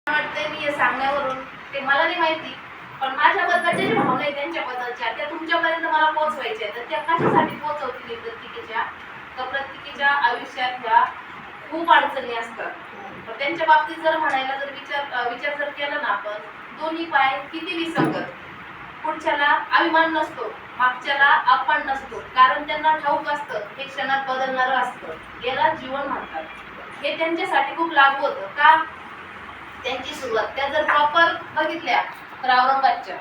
वाटतंय मी हे सांगण्यावरून ते मला नाही माहिती, पण माझ्याबद्दलच्या ज्या भावना आहेत त्यांच्याबद्दलच्या त्या तुमच्यापर्यंत मला पोहोचवायच्या आहेत. तर त्या कशासाठी पोहोचवतील प्रत्येकीच्या? तर प्रत्येकीच्या आयुष्यात ह्या खूप अडचणी असतात. तर त्यांच्या बाबतीत जर म्हणायला जर विचार जर केला ना आपण, दोन्ही पाय किती विसंगत. पुढच्याला अभिमान नसतो, मागच्याला अपमान नसतो, कारण त्यांना ठाऊक असतं हे क्षणात बदलणारं असतं, याला जीवन म्हणतात. हे त्यांच्यासाठी खूप लागू होतं का? त्यांची सुरुवात त्या जर प्रॉपर बघितल्या तर औरंगाबादचे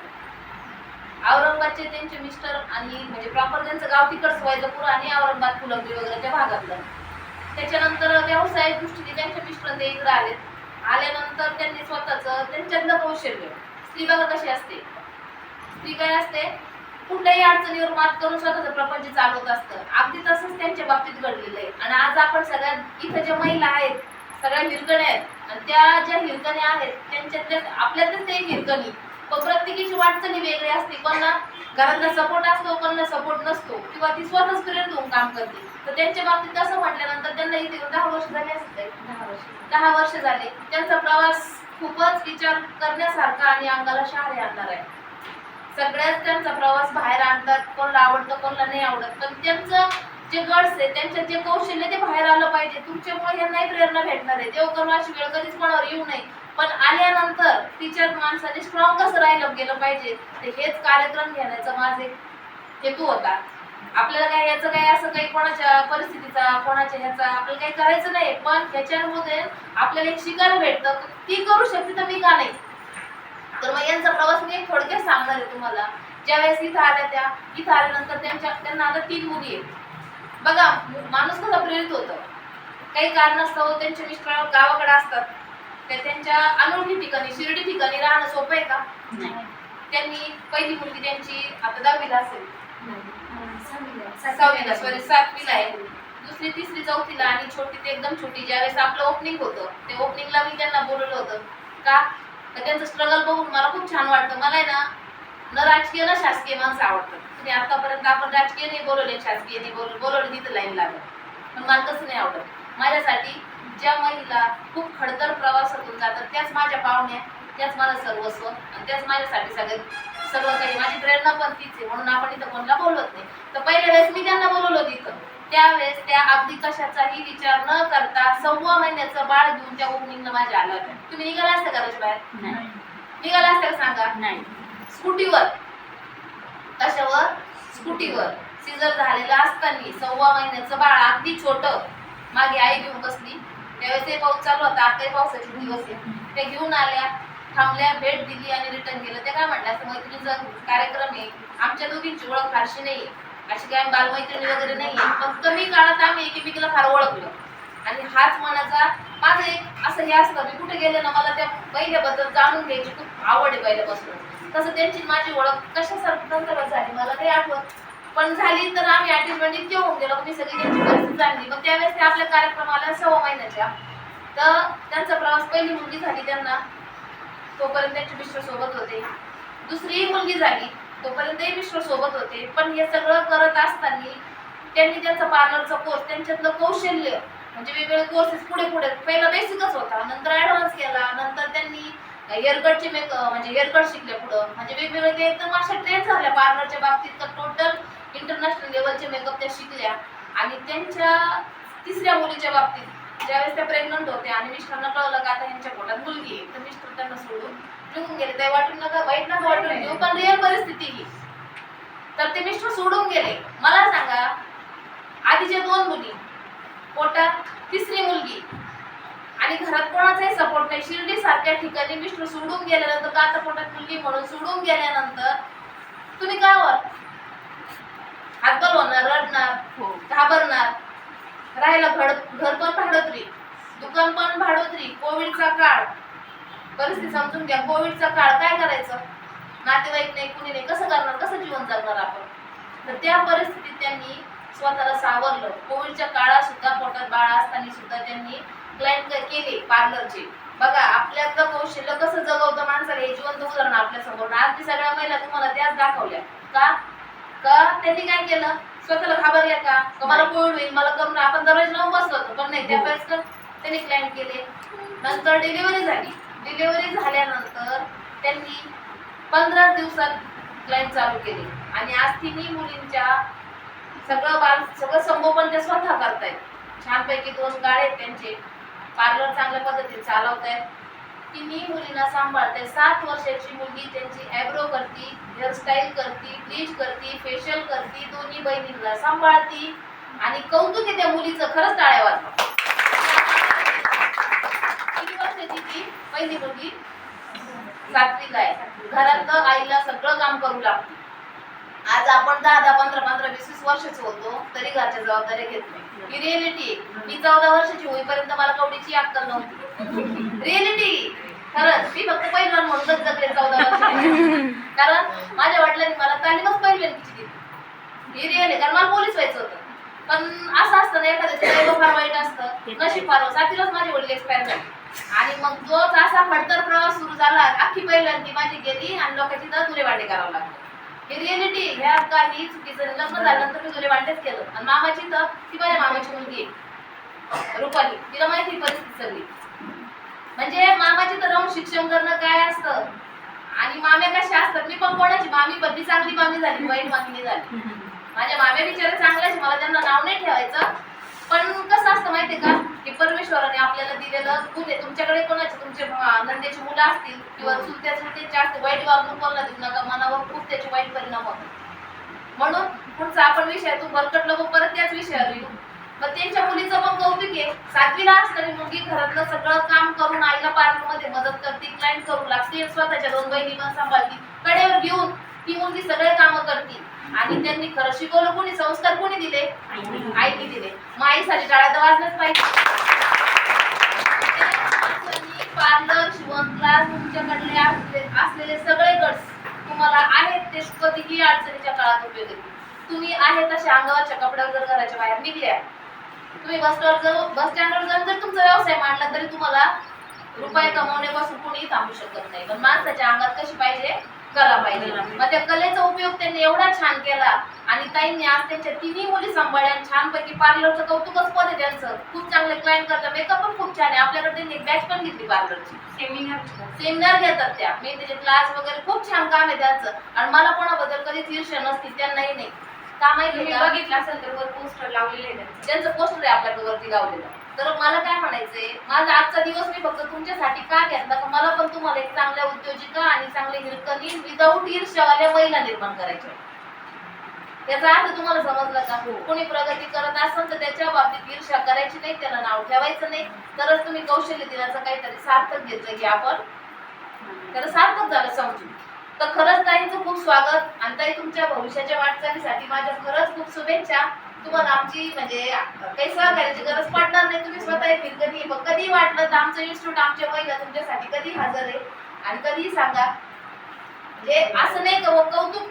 त्यांचे मिस्टर आणि म्हणजे प्रॉपर त्यांचं गाव तिकडचं वैजापूर आणि औरंगाबाद फुलंब्री वगैरे त्या भागातलं. त्याच्यानंतर व्यवसाय दृष्टीने त्यांचे मिस्टर ते इकडे आल्यानंतर त्यांनी स्वतःचं त्यांच्यातलं कौशल्य. स्त्री बघा कशी असते, स्त्री काय असते, कुठल्याही अडचणीवर मात करून स्वतःचं प्रपंच चालवत असतं. अगदी तसंच त्यांच्या बाबतीत घडलेलं आहे. आणि आज आपण सगळ्यात इथं ज्या महिला आहेत सगळ्या हिरकण्या आहेत, आणि त्या ज्या हिरकण्या आहेत त्यांच्यातल्या आपल्यातच ते हिरकणी, पण प्रत्येकीची वाटचाली वेगळी असते. कोणाला घरातला सपोर्ट असतो, कोणाला सपोर्ट नसतो, किंवा ती स्वतःच प्रेरित होऊन काम करते. तर त्यांच्या बाबतीत कसं म्हटल्यानंतर त्यांना इथे 10 वर्ष झाले असते. 10 वर्ष झाले. त्यांचा प्रवास खूपच विचार करण्यासारखा आणि अंगाला शहारे आणणार आहे. सगळ्याच त्यांचा प्रवास बाहेर आणतात, कोणाला आवडतं कोणाला नाही आवडत, पण त्यांचं जे गट्स आहे त्यांच्यात जे कौशल्य ते बाहेर आलं पाहिजे. तुमच्यामुळे यांनाही प्रेरणा भेटणार आहे. देव करून अशी वेळ कधीच कोणावर येऊ नये, पण आल्यानंतर तिच्यात माणसाने स्ट्रॉंग कसं राहिलं गेलं पाहिजे, ते हेच कार्यक्रम घेण्याचा माझे हेतू होता. आपल्याला काय याचं काय असं काही कोणाच्या परिस्थितीचा कोणाच्या ह्याचा आपल्याला काही करायचं नाही, पण ह्याच्यामध्ये आपल्याला एक शिकायला भेटतं ती करू शकते तर मी का नाही. तर मग यांचा प्रवास मी थोडक्यात सांगणार आहे तुम्हाला. ज्यावेळेस इथं आल्यानंतर त्यांना आता 3 मुली आहेत. बघा माणूस कसा प्रेरित होतं, काही कारणास्तव त्यांचे मिस्टर गावाकडे असतात, त्यांच्या अनोळखी ठिकाणी शिर्डी ठिकाणी राहणं सोपं आहे का? त्यांनी पहिली मुलगी त्यांची आता 10वीला असेल, 7वीला आहे, दुसरी तिसरी चौथीला, आणि छोटी ते एकदम छोटी. ज्यावेळेस आपलं ओपनिंग होतं ते ओपनिंगला मी त्यांना बोलवलं होतं का, तर त्यांचं स्ट्रगल बघून मला खूप छान वाटतं. मला आहे ना राजकीय ना शासकीय माणसं आवडतं. तुम्ही आतापर्यंत आपण राजकीय नाही बोलवले, शासकीय नाही बोलवले तिथं लाईन लागत, पण मला तसं नाही आवडत. माझ्यासाठी ज्या महिला खूप खडतर प्रवासातून जातात त्याच माझ्या पाहुण्या, त्याच माझं सर्वस्व, आणि त्याच माझ्यासाठी सगळं काही. माझी प्रेरणा पण तीच आहे, म्हणून आपण इथं कोणाला बोलवत नाही. तर पहिल्या वेळेस मी त्यांना बोलवलं तिथं, त्यावेळेस त्या अगदी कशाचाही विचार न करता 6 महिन्याचं बाळ घेऊन त्या ओपनिंगला माझ्या आला होत्या. तुम्ही निघाला असता घराच्या बाहेर? निघाला असता का सांगा? नाही. स्कूटीवर, कशावर? स्कूटीवर. सीझर झालेलं असताना 6 महिन्याचं बाळ अगदी छोटं मागे आई घेऊन बसली. त्यावेळेस पाऊस चालू होता, आताही पावसाचे दिवस आहे. त्या घेऊन आल्या, थांबल्या, भेट दिली आणि रिटर्न गेलं. ते काय म्हटलं, असं मैत्रिणीचा कार्यक्रम आहे, आमच्या दोघींची ओळख फारशी नाही, अशी काय बालमैत्रिणी वगैरे नाहीये, पण कमी काळात आम्ही एकमेकीला फार ओळखलं. आणि हाच मनाचा माझं एक असं हे असतं, मी कुठे गेले ना मला त्या बैल्याबद्दल जाणून घ्यायची खूप आवड आहे पहिल्यापासून. तसं त्यांची माझी ओळख कशासारखं झाली मला काही आठवत, पण झाली. तर आम्ही अटॅचमेंट इतके होऊन गेलो, मी सगळी त्यांची परिस्थिती जाणली. मग त्यावेळेस ते आपल्या कार्यक्रमाला 6 महिन्याच्या, तर त्यांचा प्रवास पहिली मुलगी झाली त्यांना, तोपर्यंत त्यांचे मिस्टर सोबत होते. दुसरी मुलगी झाली, तोपर्यंतही मिस्टर सोबत होते. पण हे सगळं करत असताना त्यांनी त्यांचा पार्लरचा कोर्स, त्यांच्यातलं कौशल्य म्हणजे वेगवेगळे कोर्सेस पुढे पहिला बेसिकच होता, नंतर ऍडव्हान्स केला, नंतर त्यांनी हेअरकटचे म्हणजे हेअरकट शिकले पुढं, म्हणजे वेगवेगळे ते एकदम अशा ट्रेन झाल्या पार्लरच्या बाबतीत. तर टोटल इंटरनॅशनल लेवलचे मेकअप त्या शिकल्या. आणि त्यांच्या तिसऱ्या मुलीच्या बाबतीत ज्यावेळेस त्या प्रेग्नंट होत्या आणि मिस्टरना कळलं का आता यांच्या पोटात मुलगी आहे, तर मिस्टर त्यांना सोडून निघून गेले. त्या वाटून नका वाईट नका वाटून घेऊ, पण रिअल परिस्थिती ही. तर ते मिस्टर सोडून गेले. मला सांगा, आधीच्या 2 मुली, पोटात तिसरी मुलगी, आणि घरात कोणाचाही सपोर्ट नाही. शिर्डी सारख्या ठिकाणी मिस्टर सोडून गेल्यानंतर, का आता पोटात मुलगी म्हणून सोडून गेल्यानंतर तुम्ही गावात हातबल होणार, रडणार, घाबरणार. राहायला घर पण भाडोत्री, दुकान पण भाडोत्री. कोविडचा काळ, परिस्थिती समजून घ्या. कोविडचा काळ, काय करायचं, नातेवाईक नाही, कुणी नाही, कसं करणार, कसं जीवन जगणार आपण. तर त्या परिस्थितीत त्यांनी स्वतःला सावरलं. कोविडच्या काळात सुद्धा पोटात बाळ असताना सुद्धा त्यांनी क्लायंट केले पार्लरचे. बघा आपल्यातलं कौशल्य कसं जगवतं माणसाला, हे जिवंत उदाहरण आपल्या समोर. आज ती सगळ्या महिला तुम्हाला त्याच दाखवल्या का त्यांनी काय केलं, स्वतःला घाबरल्या का मला कोविड होईल, मला कमी, आपण दररोज लावून बसलो होतो, पण नाही. त्यावेळेस त्यांनी क्लायंट केले. नंतर डिलिव्हरी झाली. डिलिव्हरी झाल्यानंतर त्यांनी 15 दिवसात क्लायंट चालू केले आणि आज तिन्ही मुलींच्या सगळं संगोपन ते स्वतः करतायत. छानपैकी 2 गाळे आहेत त्यांचे, पार्लर चांगल्या पद्धतीने चालवतायत. तिन्ही मुलींना सांभाळते. 7 वर्षाची मुलगी त्यांची आयब्रो करती, हेअरस्टाईल करती, ब्लीच करती, फेशियल करती, दोन्ही बहिणींना सांभाळती आणि कौतुक आहे त्या मुलीचं. खरंच टाळ्या वाजवा. किती वर्षाची ती पहिली मुलगी? 7वीला आहे. घरातलं आईला सगळं काम करू लागते. आज आपण 10, 15, 20 वर्षाचे होतो तरी घरच्या जबाबदाऱ्या घेत नाही. ही रिएलिटी. मी 14 वर्षाची होईपर्यंत मला कवडीची अक्कल नव्हती. रिएलिटी. खरंच मी फक्त पहिलवान म्हणूनच जगले 14 वर्षाची. कारण माझ्या वडिलांनी मला तालीमच पहिलवानकीची दिली. ही रिअल आहे. कारण मला पोलीस व्हायचं होतं. पण असं असतं ना, एखाद्याचं फार वाईट असतं, नशीब फार. 7वीलाच माझे वडील एक्सपायर झाले आणि मग जोच असा खडतर प्रवास सुरू झाला. अख्खी पहिल्यांदी माझी गेली आणि लोकांची तर दुरे वाटे करावं लागलं. हे रिएलिटी. ह्या काही चुकीचं. लग्न झाल्यानंतर मी दुरे वाटेच केलं. आणि मामाची तर ती माझ्या मामाची मुलगी रुपाली, तिला माहिती परिस्थिती सगळी. म्हणजे मामाची तर राहून शिक्षण करणं काय असतं आणि माम्या कशा असतात. मी पण कोणाची मामी पण ती चांगली मामी झाली, वाईट मामी झाली. माझ्या माम्या बिचारे चांगल्याच, मला त्यांना नाव नाही ठेवायचं. पण कसं असतं माहितीये का, की परमेश्वराने आपल्याला दिलेलं गुण आहे. तुमच्याकडे कोणाचे तुमचे नंदेची मुलं असतील किंवा चुलत्या चुलत्याचे असते, वाईट वागणूक कोणाला देऊ नका. मनावर खूप त्याचे वाईट परिणाम होतात. म्हणून पुढचा आपण विषयातून भरकटलो मग परत त्याच विषयावर येऊ. मग त्यांच्या मुलीचं पण कौतुक आहे. 7वीला असणारी मुलगी घरातलं सगळं काम करून आईला पार्लरमध्ये मदत करते, क्लायंट करू लागते, स्वतःच्या 2 बहिणी पण सांभाळती. कडेवर घेऊन ती मुलगी सगळे कामं करते. आणि त्यांनी खरं शिकवलं कोणी, संस्कार कोणी दिले? आईने दिले. मग आईसाठी टाळ्या तर वाजल्याच पाहिजे. पार्लर, शिवण क्लास, तुमच्याकडले असलेले सगळे गट्स तुम्हाला आहेत ते कधीही अडचणीच्या काळात उपयोगी. तुम्ही आहे तसे अंगावरच्या कपड्यावर जर घराच्या बाहेर निघल्या, तुम्ही बस स्टँडवर जाऊन जर तुमचा व्यवसाय मांडला तरी तुम्हाला रुपये कमवण्यापासून कोणीही थांबू शकत नाही. पण माणसाच्या अंगात कशी पाहिजे? कला पाहिजे. मग त्या कलेचा उपयोग त्यांनी एवढा छान केला आणि ताईंनी आज त्यांच्या तिन्ही मुली सांभाळल्या. छानपैकी पार्लरचं कौतुकच पद आहे त्यांचं. खूप चांगले क्लायंट करतात. मेकअप पण खूप छान आहे. आपल्याकडे त्यांनी एक बॅच पण घेतली पार्लरची. सेमिनार घेतात त्या. मी त्याचे क्लास वगैरे खूप छान काम आहे त्यांचं. आणि मला कोणाबद्दल कधीच ईर्ष्या नसती, त्यांनाही नाही. का माहिती का, बघितलं असेल तर वर पोस्टर लावलेले आहे त्यांचं पोस्टर आहे आपल्याकडे वरती लावलेलं. तर मला काय म्हणायचंय, माझा आजचा दिवस मी फक्त तुमच्यासाठी का घेतला, का मला पण तुम्हाला एक चांगल्या उद्योजिका आणि चांगले हिरकणी विदाऊट ईर्ष्यावाल्या महिला निर्माण करायच्या. याचा अर्थ तुम्हाला समजला का? कोणी प्रगती करत असेल तर त्याच्या बाबतीत ईर्ष्या करायची नाही, त्याला नाव ठेवायचं नाही. तरच तुम्ही कौशल्य दिनाचं काहीतरी सार्थक घेतलं की आपण त्याला सार्थक झालं समजून. तर खरंच ताईंचं खूप स्वागत. आणि ताई तुमच्या भविष्याच्या वाटचालीसाठी माझ्या खरंच खूप शुभेच्छा. तुम्हाला आमची म्हणजे काही सहकार्याची गरज पडणार नाही. तुम्ही स्वतः एक कधी कधी वाटलं तर आमचं इन्स्टिट्यूट, आमच्या महिला तुमच्यासाठी कधी हजर आहे आणि कधीही सांगा. म्हणजे असं नाही कौतुक